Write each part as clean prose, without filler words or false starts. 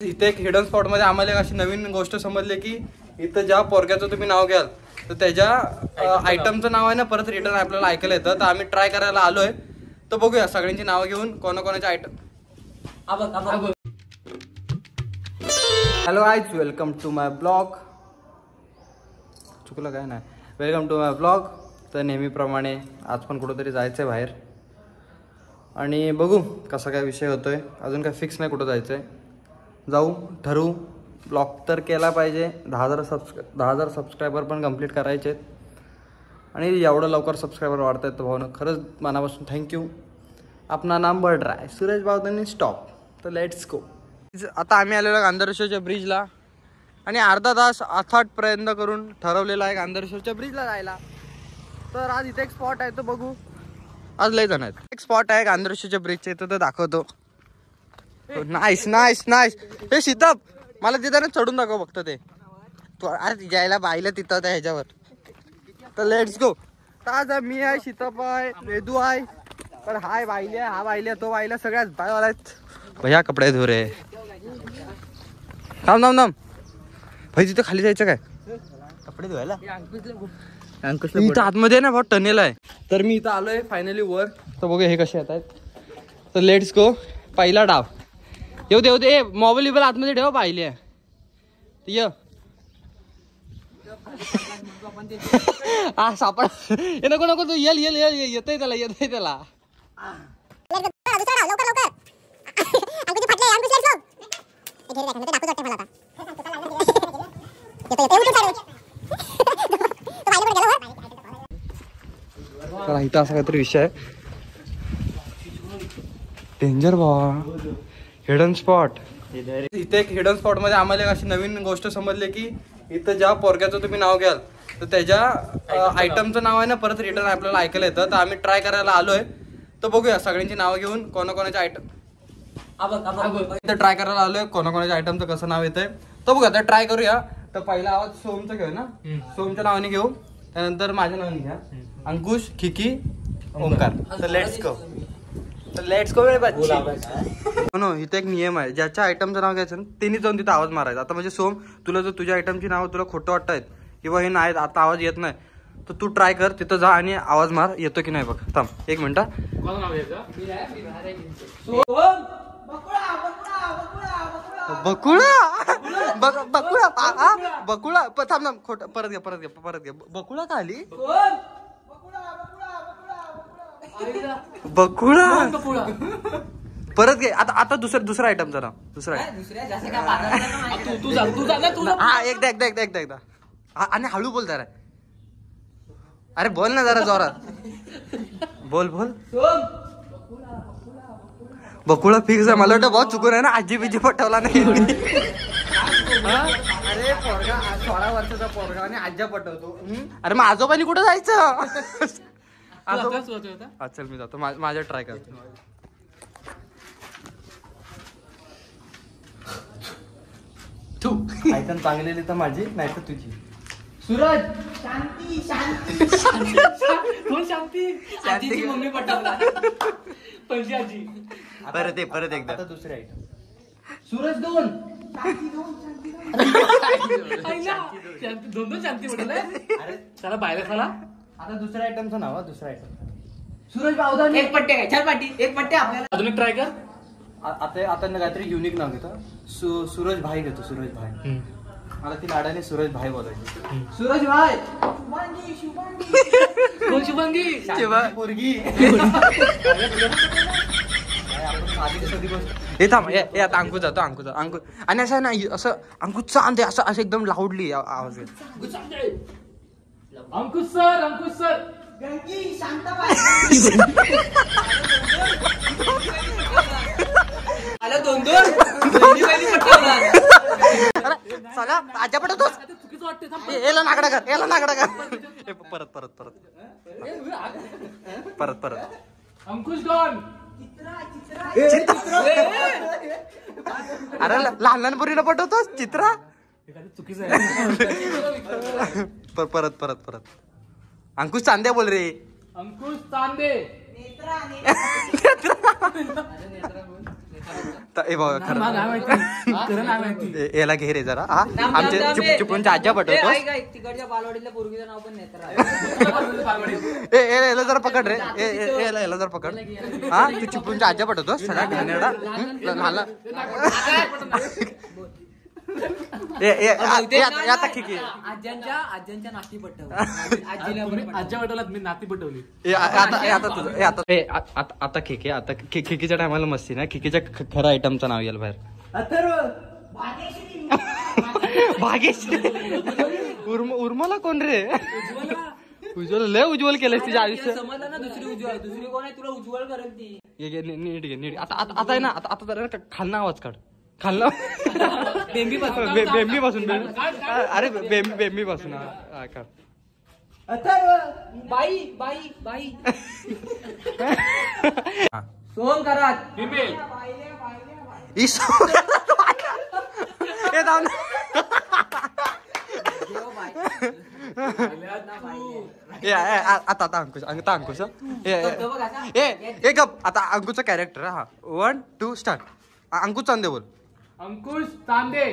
इथे एक hidden spot मध्ये आम्हाला एक अशी नवीन गोष्ट समजली की इथं ज्या पोरग्याचं तुम्ही नाव घ्याल तर त्याच्या आयटमचं नाव आहे ना परत रिटर्न आपल्याला ऐकायला येतं. तर आम्ही ट्राय करायला आलोय. तर बघूया सगळ्यांची नावं घेऊन कोणाकोणाचे item. Hello guys, welcome to my blog. चुकलं काय नाही, वेलकम टू माय ब्लॉग. तर नेहमीप्रमाणे आज पण कुठंतरी जायचं आहे बाहेर आणि बघू कसा काय विषय होतोय. अजून काय फिक्स नाही कुठं जायचं आहे. जाऊ ठरवू. ब्लॉग तर केला पाहिजे. 10,000 सबस्क्रायबर पण कंप्लीट करायचे आहेत आणि एवढं लवकर सबस्क्रायबर वाढत आहेत तर भावनं खरंच मनापासून थँक्यू. आपला नाम बढ़ रहा है. सूरज बावधनी स्टॉप. तर लेट्स गो. आता आम्ही आलेलो गांधारेश्वरच्या ब्रिजला आणि अर्धा तास अथाट प्रयत्न करून ठरवलेला आहे गांधारेश्वरच्या ब्रिजला जायला. तर आज इथे एक स्पॉट आहे तो बघू. आज लय जण आहेत. एक स्पॉट आहे गांधारेश्वरच्या ब्रिजच्या इथं तर दाखवतो. Nice nice nice. हे सीताप मला तिथं चढून दाखव फक्त ते. अरे जायला बाईला तिथं त्या ह्याच्यावर. तर लेट्स गो. तर आज मी आहे, सीताप आहे, वेदू आहे, तर हाय बाईले, हा बाईले, तो बाईला, सगळ्यात बायवाला आहेत. भैया कपडे धुरे. थांब थांब थांब भाई, तिथं खाली जायचं काय कपडे धुवायला? इथं आतमध्ये ना बहुत टनेल आहे. तर मी इथं आलोय फायनली वर. तर बघूया हे कसे येत आहेत. तर लेट्स गो. पहिला डाव. येऊ दे येऊ दे. मोबाईल आतमध्ये ठेव पाहिले. ये हा सापड. हे नको नको तू येल येल येल येतय त्याला येतय त्याला. इथं असा काहीतरी विषय आहे. डेंजर बाबा. Hidden spot. इथे एक हिडन स्पॉट मध्ये आम्हाला एक अशी नवीन गोष्ट समजली की इथं ज्या पोरग्याचं तुम्ही नाव घ्याल तर त्याच्या आयटमचं नाव आहे ना परत रिटर्न आपल्याला ऐकायला येतं. तर आम्ही ट्राय करायला आलोय. तर बघूया सगळ्यांची नावं घेऊन कोणाकोणाचे आयटम. इथं ट्राय करायला आलोय कोणाकोणाच्या आयटमचं कसं नाव येतंय. तर बघूया आता ट्राय करूया. तर पहिला आवाज सोमचा घेऊ ना. सोमच्या नावाने घेऊ. त्यानंतर माझ्या नावाने घ्या. अंकुश, खिकी, ओंकार. तर लेट्स गो. तर लेट्स गो मेरे बच्चे. नो, इथे एक नियम आहे. ज्याच्या आयटमचं नाव घ्यायचं त्यांनी जाऊन तिथं आवाज मारायचा. आता म्हणजे सोम, तुला जर तुझ्या आयटमची नावं तुला खोटं वाटत आहेत किंवा हे नाही आता आवाज येत नाही तर तू ट्राय कर. तिथं जा आणि आवाज मार. येतो की नाही बघ. थांब एक मिनिट. बकुळा बकुळा बकुळा. थांब थांब खोट. परत घ्या परत घ्या परत घ्या. बकुळा का आली? बकुळा परत घे. आता आता दुसरा आयटमचं नाव. दुसरा हा एकदा एकदा एकदा एकदा एकदा. आणि हळू बोल जरा. अरे बोल ना जरा जोरात. बोल बोल. बकुळा फिक्स आहे. मला वाटतं बहुत चुकून आहे ना आजी बिजी पटवला नाही. अरे पोरगा 16 वर्षाचा पोरगा आणि आज्या पटवतो. अरे मग आजोबानी कुठं जायचं? चल मी जातो. माझ्या ट्राय करतो. तू आयटम चांगलेली तर माझी नाही तर तुझी. सूरज शांती शांती कोण शांती? शांतीची मम्मी पटवला. पैसे आजी. परत एकदा. आता दुसरे आयटम. सूरज 2. दोन शांती म्हटलं. अरे चला बाहेर चला. आता दुसऱ्या आयटमचं नाव. दुसरा आयटम सूरज बावधनी. एक पट्टे काय 4 पाटी. एक पट्टे आपल्याला अजून एक ट्राय कर. आता काहीतरी युनिक नाव घेतो. सूरज भाई घेतो. सूरज भाई. मला ती लाडाने सूरज भाई बोलायची. सूरज भाई. कोण शुभांगी? पोरगी. हे थांब. हे आता अंकुश जातो. अंकुश आणि असं ना असं अंकुश चांदे असं असं एकदम लाऊडली आवाज येतो. अंकुश सर अंकुश सर. आला 2-2. चला आज्या पटवतोस. चुकीचं वाटतं. याला नागडा कर. याला नागडा कर. परत परत परत परत परत. अंकुश गॉन. अरे लहान लहान पोरीला पटवतोस चित्रा. चुकीचं आहे. परत परत परत. अंकुश चांदे बोल रे. अंकुश चांदे. ए बाबा खरं याला घे रे जरा हा आमच्या चिपळूणच्या आज्या पटवतो तिकडच्या बालवाडीतल्या पोरगीचं नाव पण नेत्र याला जरा पकड रे याला जरा पकड हा तू चिपळूणच्या आज्या पटवतो सगळ्या घाणेरडा आता ठीक आहे आज्यांच्या नाती पटव आज्या पटवलात मी नाती पटवली आता खेके आता खिकीच्या टायमाला मस्ती ना खिकीच्या खरं आयटमचं नाव यायला बाहेर भाग्यश्री उर्मला कोण रे उज्ज्वल लय उज्ज्वल केलंय तिच्या आयुष्य समजलं ना दुसरी कोण आहे तुला उज्ज्वल करेल ती नीट आता आहे ना आता जरा खालना आवाज काढ खालना बेंबी पासून अरे बेंबी पासून काढ बाई बाई बाई सोम करात आता अंकुश ए गप आता अंकुशचा कॅरेक्टर हा 1 2 स्टार्ट अंकुश चांदे बोल अंकुश तांदे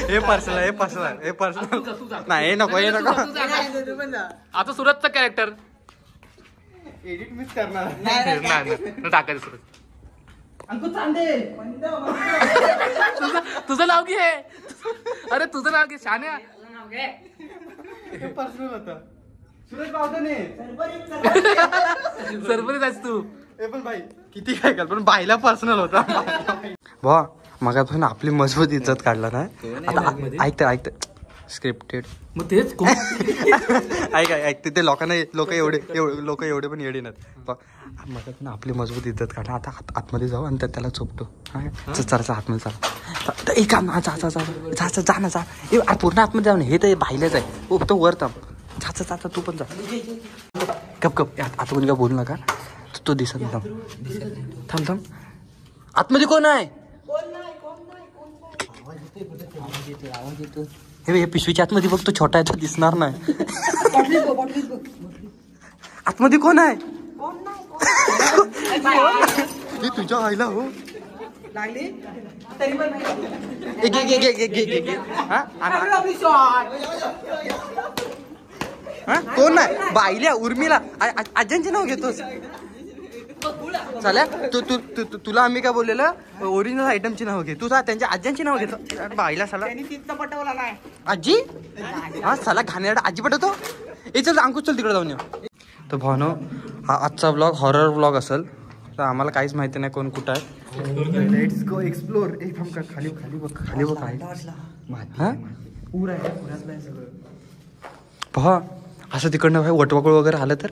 हे पर्सनल नाही नको आता सुरतचं कॅरेक्टर एडिट मिस करणार नाही टाकायचं सुरत अंकुश चांदे तुझं नाव घे अरे तुझं नाव घे शान्या पर्सनल होता सुरेश पावटणे सरबरीत आहेस तू पण भाई किती काय कर पण बाईला पर्सनल होता वा मगापासून आपली मजबूत इज्जत काढला ना आता ऐकत स्क्रिप्टेड मग तेच ऐकते ते लोक एवढे पण येडे नाहीत मगापासून आपली मजबूत इज्जत काढला आता आतमध्ये जाऊ आणि त्याला चोपतो चला आतमध्ये चला एक काम जा ना पूर्ण आतमध्ये जाऊ ना हे तर बाईलाच आहे तो वर थांब जा तू पण जा गप आता कोणी काय बोलू नका तो दिसत थांब आतमध्ये कोण आहे हे पिशवीच्या आतमध्ये बघ तो छोटा आहे तो दिसणार नाही आतमध्ये कोण आहे तुझ्या आईला हो लागली तरी पण कोण नाही बाईल्या उर्मिला आज्यांचे नाव घेतोस चाल्या तुला आम्ही काय बोललेलं ओरिजिनल आयटमची नाव घे तू त्यांच्या आज्यांची नाव घेतो बाईला साला पटवला नाही आजी हा साला घाणेरडा आजी पटवतो चल अंकुश चल तिकडे जाऊन येऊ तर भावनो हा आजचा व्लॉग हॉरर व्लॉग असेल तर आम्हाला काहीच माहिती नाही कोण कुठं आहे लेट्स गो एक्सप्लोर खाली बघ हा पूर आहे पहा असं तिकडनं भाई वटवाकूळ वगैरे आलं तर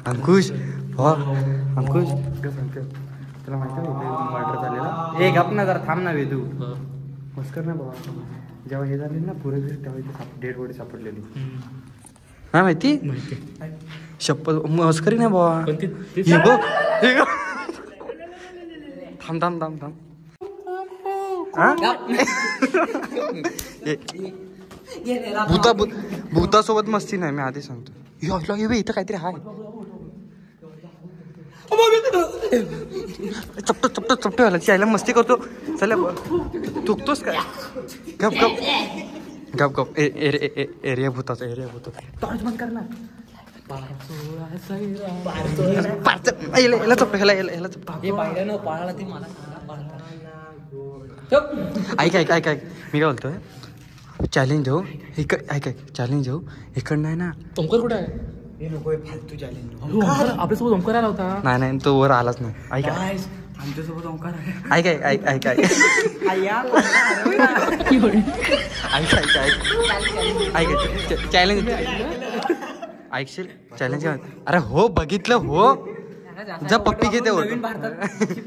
अंकुश अंकुश तुला माहिती मर्डर झालेला एक गप ना जरा थांब ना वेदू मस्कर ना बाबा जेव्हा हे झाले ना पुरे तेव्हा डेड बॉडी सापडलेली हा माहिती शपथ मस्करी नाही बाबा थांब भूतासोबत मस्ती नाही मी आधी सांगतो इथं काहीतरी हाय चपट व्हायला यायला मस्ती करतो चला थुकतोस काय गप एरिया भूताचा टॉर्च बंद कर ना याला चपट ह्याला चपट ऐक मी काय बोलतोय चॅलेंज देऊ चॅलेंज देऊ इकडं नाही ना ओमकार कुठे आहे फालतू चॅलेंज आपल्यासोबत ओमकार आला होता नाही तो वर आलाच नाही ऐक आमच्यासोबत ओंकार ऐक चॅलेंज ऐकशील चॅलेंज अरे हो बघितलं हो जर पप्पी घेते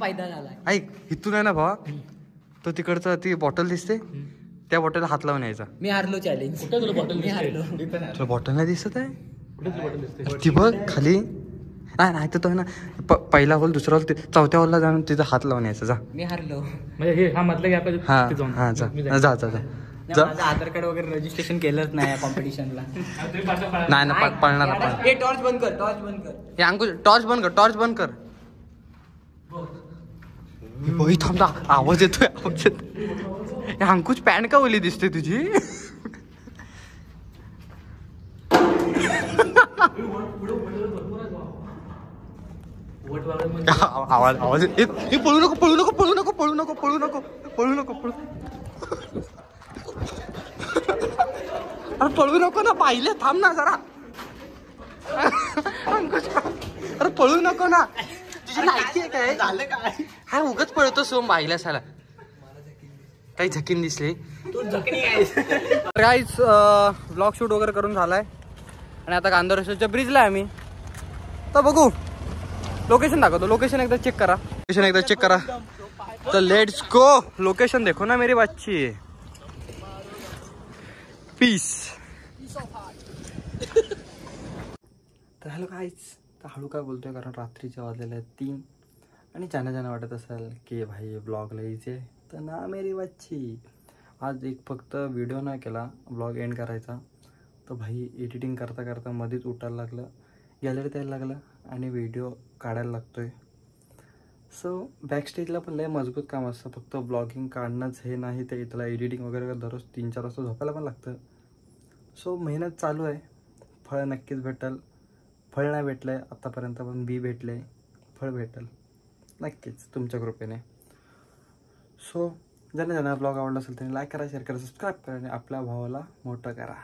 फायदा झाला ऐक इथून आहे ना भावा तो तिकडचा ती बॉटल दिसते त्या बॉटलला हात लावून यायचा मी हारलो चॅलेंज मी हारलो तुला बॉटल नाही दिसत आहे ती बघ खाली नाही तर तो ना पहिला हॉल दुसरा हॉल चौथ्या हॉलला जाऊन तिचा हात लावून यायचा जा मी हारलो म्हणजे हे हा मधला गॅप हा जा जा. माझं आधार कार्ड वगैरे रजिस्ट्रेशन केलंच नाही कॉम्पिटिशनला. नाही ना पळणार आपण. हे टॉर्च बंद कर, टॉर्च बंद कर. हे अंकुश टॉर्च बंद कर, टॉर्च बंद कर. बाई थांब ना, आवाज येतोय, आवाज येतोय. हे अंकुश पॅन्ट का ओली दिसते तुझी. आवाज आवाज हे पळू नको पळू नको पळू नको पळू नको पळू नको पळू नको पळू. अरे पळू नको ना, पाहिले थांब ना जरा. अंकुश अरे पळू नको ना, तुझी लायकी आहे काय. झालं काय? हा उगाच पळतो सोम बाईला साला. काही झकीन दिसले. तू जखणी काय? गाईज ब्लॉग शूट वगैरे करून झालाय आणि आता गांधर्वच्या ब्रिजला आहे आम्ही. तर बघू लोकेशन दाखवतो. लोकेशन एकदा चेक करा, लोकेशन एकदा चेक करा. तर लेट्स गो. लोकेशन देखो ना मेरी बच्ची. पीस. तर हॅलो गाईज. तर हळू काय बोलतोय कारण रात्रीच्या वाजलेल्या आहेत 3 आणि ज्यांना वाटत असेल की भाई ब्लॉगला यायचे तर ना मेरी बच्ची. आज एक फक्त व्हिडिओ नाही केला, ब्लॉग एंड करायचा. तर भाई एडिटिंग करता करता मध्येच उठायला लागलं, गॅलरीत यायला लागलं आणि व्हिडिओ काढायला लागतोय. सो बॅकस्टेजला पण लय मजबूत काम असतं. फक्त ब्लॉगिंग काढणंच हे नाही, ते त्याला एडिटिंग वगैरे दररोज 3-4 वाजता झोपायला पण लागतं. सो मेहनत चालू आहे. फळ नक्कीच भेटेल. फळ नाही भेटलं आहे आत्तापर्यंत, पण बी भेटले, फळ भेटेल नक्कीच तुमच्या कृपेने. सो ज्यांना ब्लॉग आवडला असेल त्यांनी लाईक करा, शेअर करा, सबस्क्राईब करा आणि आपल्या भावाला मोठं करा.